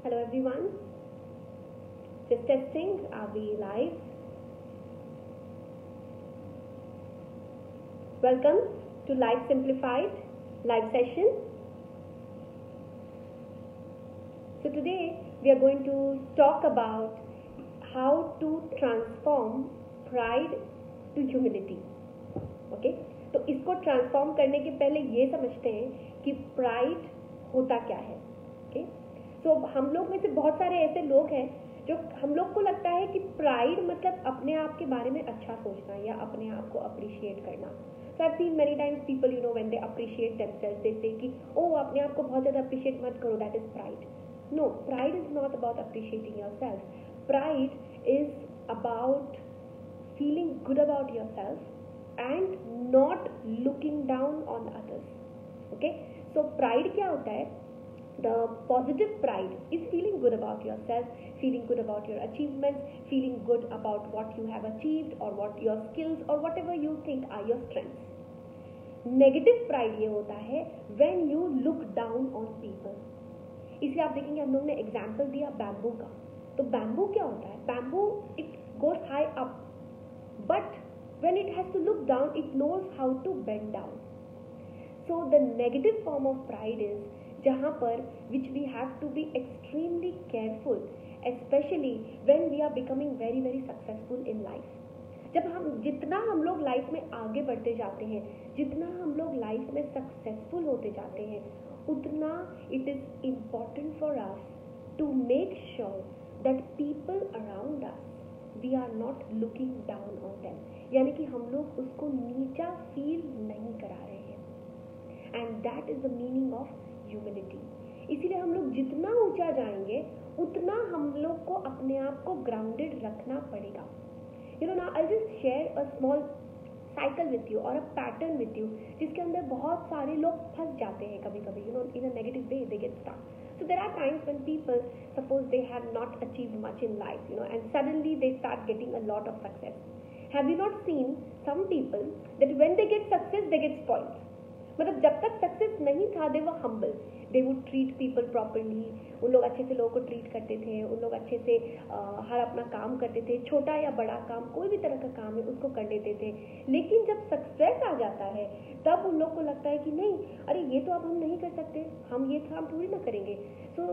Hello everyone. Just testing. Are we live? Welcome to Life Simplified live session. So today we are going to talk about how to transform pride to humility. Okay? तो इसको transform करने के पहले ये समझते हैं कि pride होता क्या है. ओके? सो हम लोग में से बहुत सारे ऐसे लोग हैं जो हम लोग को लगता है कि प्राइड मतलब अपने आप के बारे में अच्छा सोचना या अपने आप को अप्रिशिएट करना. So I have seen many times people when they appreciate themselves they say कि अपने आप को बहुत ज़्यादा अप्रिशिएट मत करो, that is pride. No, pride is not about appreciating yourself. Pride is about feeling good about yourself and not looking down on others. Okay, so pride क्या होता है? The positive pride is feeling good about yourself, feeling good about your achievements, feeling good about what you have achieved or what your skills or whatever you think are your strengths. Negative pride ये होता है when you look down on people. इसलिए आप देखेंगे हम लोग ने example दिया बैम्बू का. तो बैम्बू क्या होता है? Bamboo it goes high up, but when it has to look down, it knows how to bend down. So the negative form of pride is जहाँ पर which we have to be extremely careful, especially when we are becoming very very successful in life. जितना हम लोग life में आगे बढ़ते जाते हैं, जितना हम लोग लाइफ में सक्सेसफुल होते जाते हैं, उतना it is important for us to make sure that people around us, we are not looking down on them. यानी कि हम लोग उसको नीचा फील नहीं करा रहे हैं. And that is the meaning of humility. इसीलिए हम लोग जितना ऊंचा जाएंगे उतना हम लोग को अपने आप को ग्राउंडेड रखना पड़ेगा. Now I just share a small cycle with you और अ पैटर्न विथ यू जिसके अंदर बहुत सारे लोग फंस जाते हैं कभी कभी. In a negative way they get stuck. So there are times when people, suppose they have not achieved much in life, and suddenly they start getting a lot of success. Have you not seen some people that when they get success, they get spoiled? मतलब जब तक success नहीं था they were humble. They would treat people properly. उन लोग अच्छे से लोगों को ट्रीट करते थे. उन लोग अच्छे से हर अपना काम करते थे. छोटा या बड़ा काम, कोई भी तरह का काम है उसको कर लेते थे. लेकिन जब सक्सेस आ जाता है तब उन लोग को लगता है कि नहीं, अरे ये तो अब हम नहीं कर सकते, हम ये काम थोड़ी ना करेंगे. तो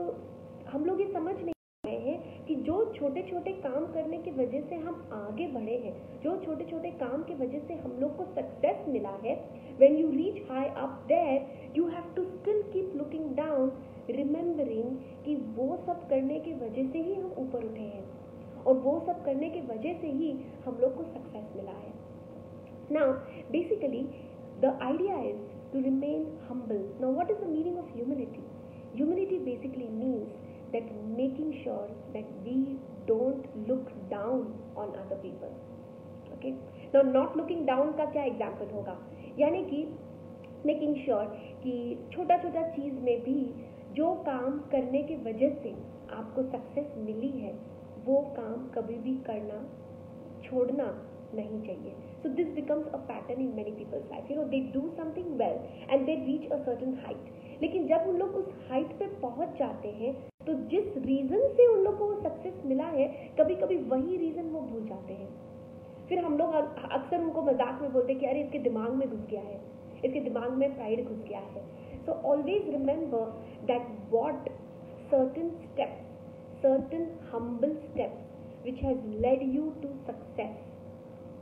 हम लोग ये समझ नहीं रहे हैं कि जो छोटे छोटे काम करने की वजह से हम आगे बढ़े हैं, जो छोटे छोटे काम की वजह से हम लोग को सक्सेस मिला है, when you reach high up there, you have to still keep looking down, remembering कि वो सब करने की वजह से ही हम ऊपर उठे हैं और वो सब करने की वजह से ही हम लोग को सक्सेस मिला है. Now, basically, the idea is to remain humble. Now, what is the meaning of humility? Humility basically means that making sure that we don't look down on other people. Okay? Now, not looking down का क्या example होगा? यानी कि making sure कि छोटा छोटा चीज़ में भी जो काम करने की वजह से आपको सक्सेस मिली है वो काम कभी भी करना छोड़ना नहीं चाहिए. So this becomes a pattern in many people's life. They do something well and they reach a certain height. लेकिन जब उन लोग उस हाइट पे पहुंच जाते हैं तो जिस रीजन से उन लोग को वो सक्सेस मिला है, कभी कभी वही रीजन वो भूल जाते हैं. फिर हम लोग अक्सर उनको मजाक में बोलते हैं कि अरे इसके दिमाग में घुस गया है, इसके दिमाग में प्राइड घुस गया है. So always remember that what certain steps, certain humble steps which has led you to success,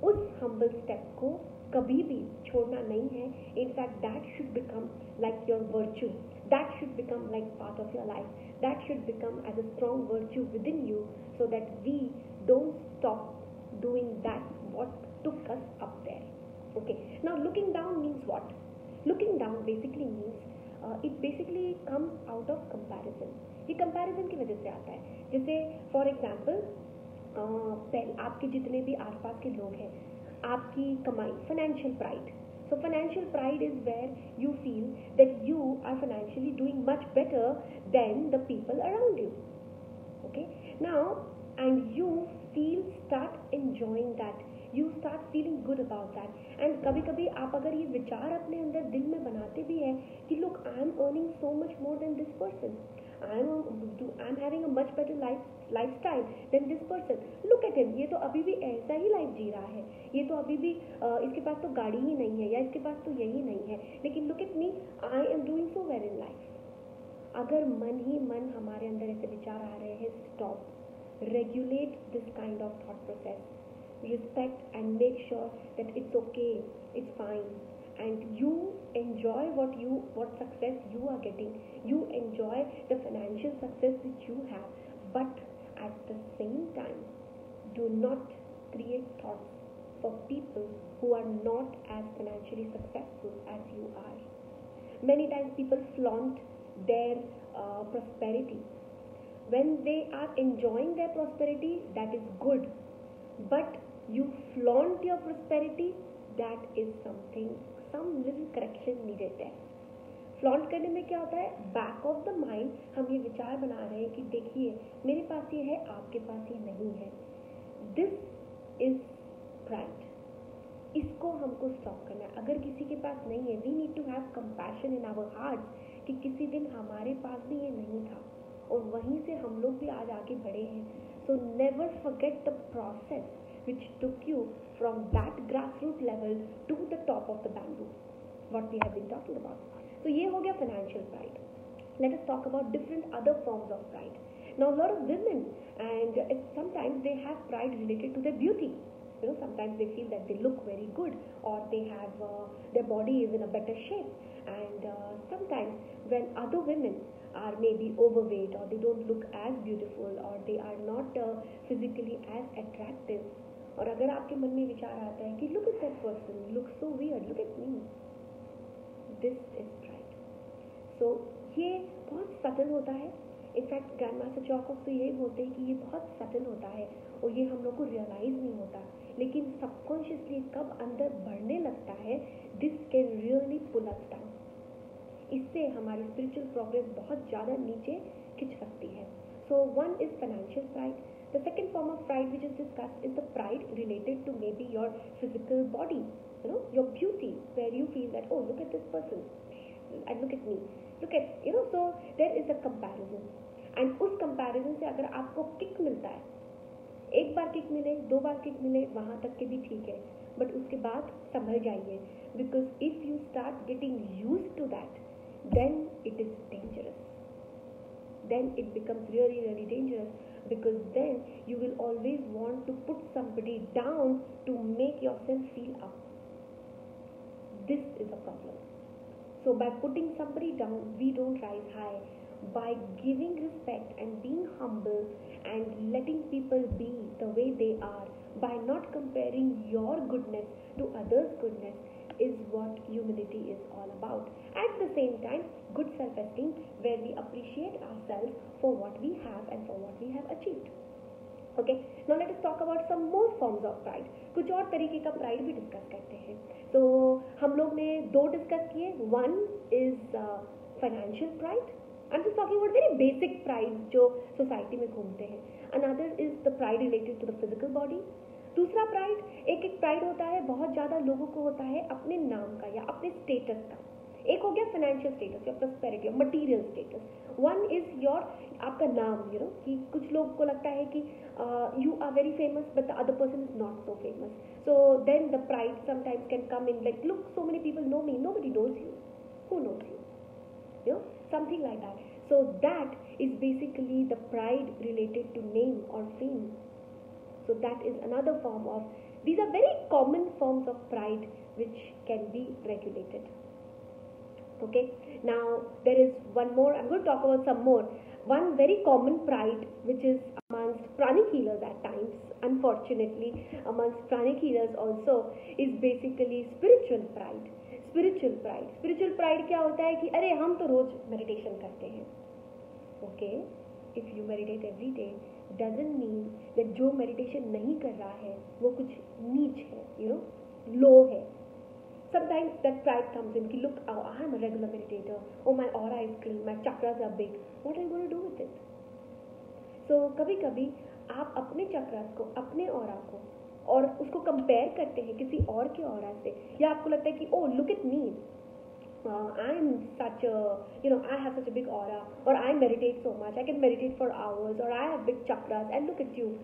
उस हम्बल स्टेप को कभी भी छोड़ना नहीं है. In fact that should become like your virtue, that should become like part of your life, that should become as a strong virtue within you, so that we don't stop doing that what took us up there. Okay, now looking down means what? Looking down basically means it basically comes out of comparison. ये comparison की वजह से आता है. जैसे for example आपके जितने भी आसपास के लोग हैं, आपकी कमाई, financial pride. So financial pride is where you feel that you are financially doing much better than the people around you. Okay, now and you start enjoying that, you start feeling good about that. and कभी कभी आप अगर ये विचार अपने अंदर दिल में बनाते भी हैं कि look, I am earning so much more than this person, I'm having a much better lifestyle than this person. Look at him, ये तो अभी भी ऐसा ही लाइफ जी रहा है, ये तो अभी भी इसके पास तो गाड़ी ही नहीं है, या इसके पास तो यही नहीं है, लेकिन look at me, I am doing so well in life. अगर मन ही मन हमारे अंदर ऐसे विचार आ रहे हैं, stop, regulate this kind of thought process, respect and make sure that it's okay, it's fine, and you enjoy what success you are getting, you enjoy the financial success which you have, but at the same time do not create thoughts for people who are not as financially successful as you are. Many times people flaunt their prosperity. When they are enjoying their prosperity, that is good, but you flaunt your prosperity, that is something, some little correction needed there. Flaunt करने में क्या होता है, back of the mind हम ये विचार बना रहे हैं कि देखिए मेरे पास ये है, आपके पास ये नहीं है. This is pride. इसको हमको स्टॉप करना है. अगर किसी के पास नहीं है, we need to have compassion in our heart कि किसी दिन हमारे पास भी ये नहीं था और वहीं से हम लोग भी आज आगे बढ़े हैं. So never forget the process which took you from that grassroots level to the top of the bamboo, what we have been talking about. So ये हो गया financial pride. Let us talk about different other forms of pride. Now a lot of women, and sometimes they have pride related to their beauty. You know, sometimes they feel that they look very good, or they have their body is in a better shape, and sometimes when other women are maybe overweight, or they don't look as beautiful, or they are not physically as attractive, और अगर आपके मन में विचार आता है कि look at that person, look so weird, look at me, this is pride. So ये बहुत सटल होता है. इनफैक्ट ग्रैंड मास्टर चौकॉफ तो यही बोलते हैं कि ये बहुत सटल होता है और ये हम लोग को रियलाइज नहीं होता, लेकिन सबकॉन्शियसली कब अंदर बढ़ने लगता है, this can really pull us down. इससे हमारी स्पिरिचुअल प्रोग्रेस बहुत ज़्यादा नीचे खिंच सकती है. So one is financial pride. The second form of pride which is discussed is the pride related to maybe your physical body, you know, your beauty, where you feel that, oh, look at this person and look at me, look at, you know, so there is a comparison, and उस comparison से अगर आपको kick मिलता है, एक बार kick मिले, दो बार kick मिले, वहाँ तक के भी ठीक है, but उसके बाद संभल जाइए, because if you start getting used to that, then it is dangerous. Then it becomes really, really dangerous, because then you will always want to put somebody down to make yourself feel up. This is a problem. So by putting somebody down, we don't rise high. By giving respect and being humble and letting people be the way they are, by not comparing your goodness to others' goodness, is what humility is all about. At the same time, good self-esteem, where we appreciate ourselves for what we have and for what we have achieved. Okay, now let us talk about some more forms of pride. कुछ और तरीके का pride भी discuss करते हैं. तो हम लोग ने दो डिस्कस किए. One is financial pride. I'm just talking about very basic pride जो सोसाइटी में घूमते हैं. Another is the pride related to the physical body. दूसरा प्राइड, एक एक प्राइड होता है, बहुत ज़्यादा लोगों को होता है अपने नाम का या अपने स्टेटस का. एक हो गया फाइनेंशियल स्टेटस या प्रॉस्पेरिटी या material status. One is your, आपका नाम, यू नो, कि कुछ लोगों को लगता है कि you are very famous but the other person is not so famous. So then the pride sometimes can come in like, look, so many people know me, nobody knows you, who knows you, you know, something like that. So that is basically the pride related to name or fame. So that is another form of, these are very common forms of pride which can be regulated. Okay, now there is one more, I'm going to talk about some more. One very common pride which is amongst pranic healers at times, unfortunately amongst pranic healers also, is basically spiritual pride. Spiritual pride क्या होता है कि अरे हम तो रोज meditation करते हैं. Okay, if you meditate every day doesn't mean that जो मेडिटेशन नहीं कर रहा है वो कुछ नीच है, यू नो, लो है. Sometimes that pride comes in कि look, I am a regular meditator, oh my aura is clean, my chakras are big, what I am going to do with it. So कभी कभी आप अपने चक्रास को, अपने aura को, और उसको कंपेयर करते हैं किसी और के ऑरा से, या आपको लगता है कि oh look at me, I'm such a, I have such a big aura, or I meditate so much, I can meditate for hours, or I have big chakras, and look at you.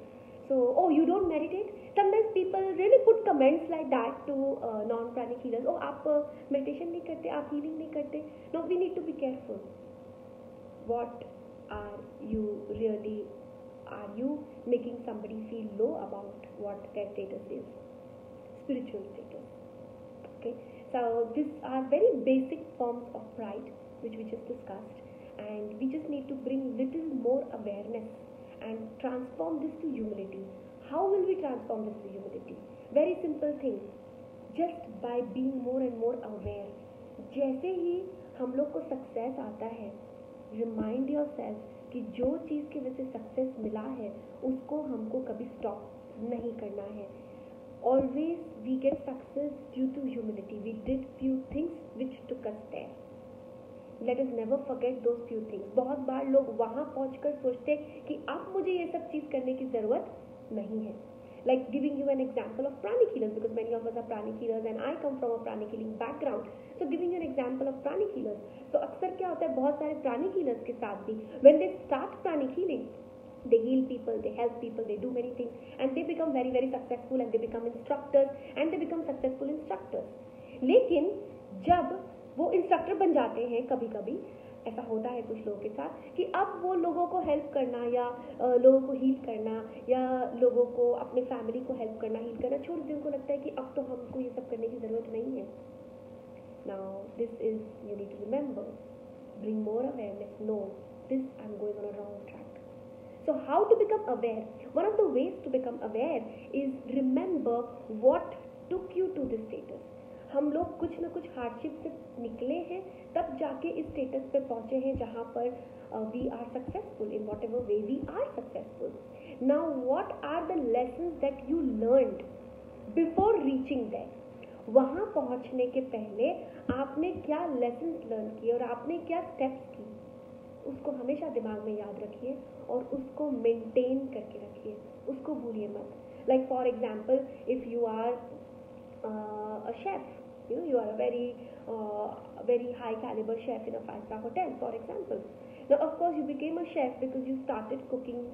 So, oh, you don't meditate? Sometimes people really put comments like that to non-pranic healers. Oh, आप meditation नहीं करते, आप healing नहीं करते. No, we need to be careful. What are you really? Are you making somebody feel low about what their status is? Spiritual status. Okay, so these are very basic forms of pride which we just discussed, and we just need to bring little more awareness and transform this to humility. How will we transform this to humility? Very simple thing, just by being more and more aware. जैसे ही हम लोग को success आता है, remind your self कि जो चीज़ की वजह से सक्सेस मिला है उसको हमको कभी स्टॉप नहीं करना है. Always we get success due to humility. We did few things which took us there. Let us never forget those few things. बहुत बार लोग वहाँ पहुँचकर सोचते कि अब मुझे ये सब चीज़ करने की ज़रूरत नहीं है. Like giving you an example of pranic healers, because many of us are pranic healers and I come from a pranic healing background. So giving you an example of pranic healers. तो अक्सर क्या होता है बहुत सारे pranic healers के साथ भी when they start pranic healing, they heal people, they help people, they do many things, and they become very very successful, and they become instructors, and they become successful instructors. लेकिन जब वो instructor बन जाते हैं, कभी कभी ऐसा होता है कुछ लोगों के साथ कि अब वो लोगों को हेल्प करना या लोगों को हील करना या लोगों को अपने फैमिली को हेल्प करना हील करना छोड़ देते. उनको लगता है कि अब तो हमको ये सब करने की ज़रूरत नहीं है. Now this is you need to remember, bring more awareness. No, this I am going on a wrong track. So how to become aware? One of the ways to become aware is remember what took you to this status. हम लोग कुछ ना कुछ hardship से निकले हैं, तब जाके इस स्टेटस पे पहुंचे हैं जहाँ पर we are successful in whatever way we are successful. Now what are the lessons that you learned before reaching there? वहाँ पहुँचने के पहले आपने क्या lessons learn किए और आपने क्या steps की, उसको हमेशा दिमाग में याद रखिए और उसको मेंटेन करके रखिए, उसको भूलिए मत. Like for example, if you are a chef, you are a very high caliber chef in a 5-star hotel, for example. Now of course you became a chef because you started cooking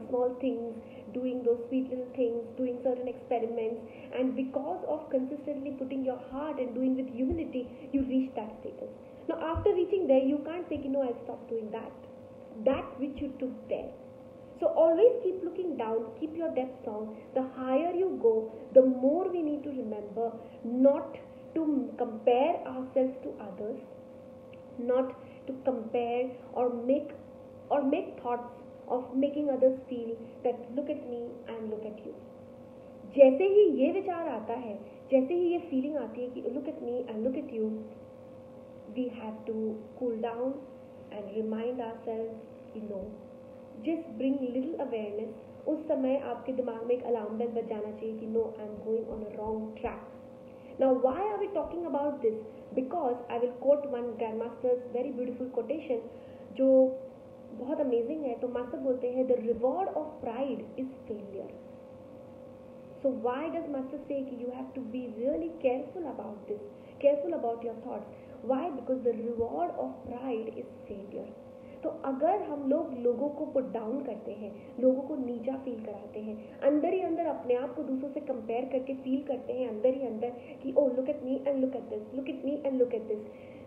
small things, doing those sweet little things, doing certain experiments, and because of consistently putting your heart and doing with humility, you reached that status. Now after reaching there, you can't say, I'll stop doing that which you took there. So always keep looking down, keep your depth strong. The higher you go, the more we need to remember not to compare ourselves to others, not to compare or make thoughts of making others feel that look at me and look at you. जैसे ही ये विचार आता है, जैसे ही ये feeling आती है कि look at me and look at you, we have to cool down and remind ourselves, just bring little awareness. उस समय आपके दिमाग में एक अलार्म बेल बज जाना चाहिए कि no, I'm going on a wrong track. Now why are we talking about this? Because I will quote one grandmaster's very beautiful quotation जो बहुत अमेजिंग है. तो मास्टर बोलते हैं the reward of pride is failure. So why does master say कि you have to be really careful about this, careful about your thoughts? Why? Because the reward of pride is failure. तो अगर हम लोगों को put down करते हैं, लोगों को नीचा फील कराते हैं, अंदर ही अंदर अपने आप को दूसरों से कंपेयर करके फील करते हैं अंदर ही अंदर कि oh look at me and look at this, look at me and look at this.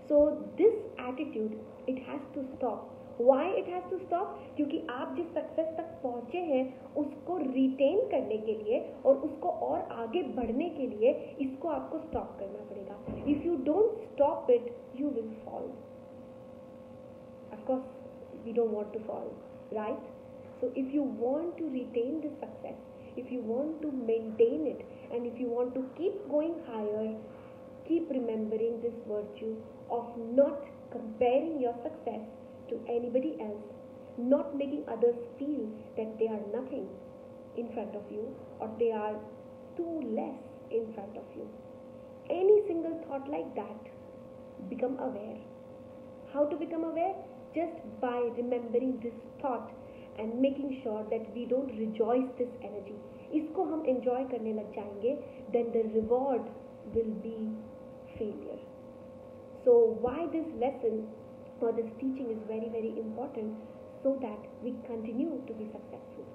So this attitude it has to stop. Why it has to stop? क्योंकि आप जिस सक्सेस तक पहुँचे हैं उसको रिटेन करने के लिए और उसको और आगे बढ़ने के लिए इसको आपको स्टॉप करना पड़ेगा. If you don't stop it you will fall. Of course, we don't want to fall, right? So if you want to retain this success, if you want to maintain it, and if you want to keep going higher, keep remembering this virtue of not comparing your success to anybody else, not making others feel that they are nothing in front of you or they are too less in front of you. Any single thought like that, become aware. How to become aware? Just by remembering this thought and making sure that we don't rejoice this energy. इसको हम enjoy करने लग जाएंगे, then the reward will be failure. So why this lesson or this teaching is very, very important, so that we continue to be successful.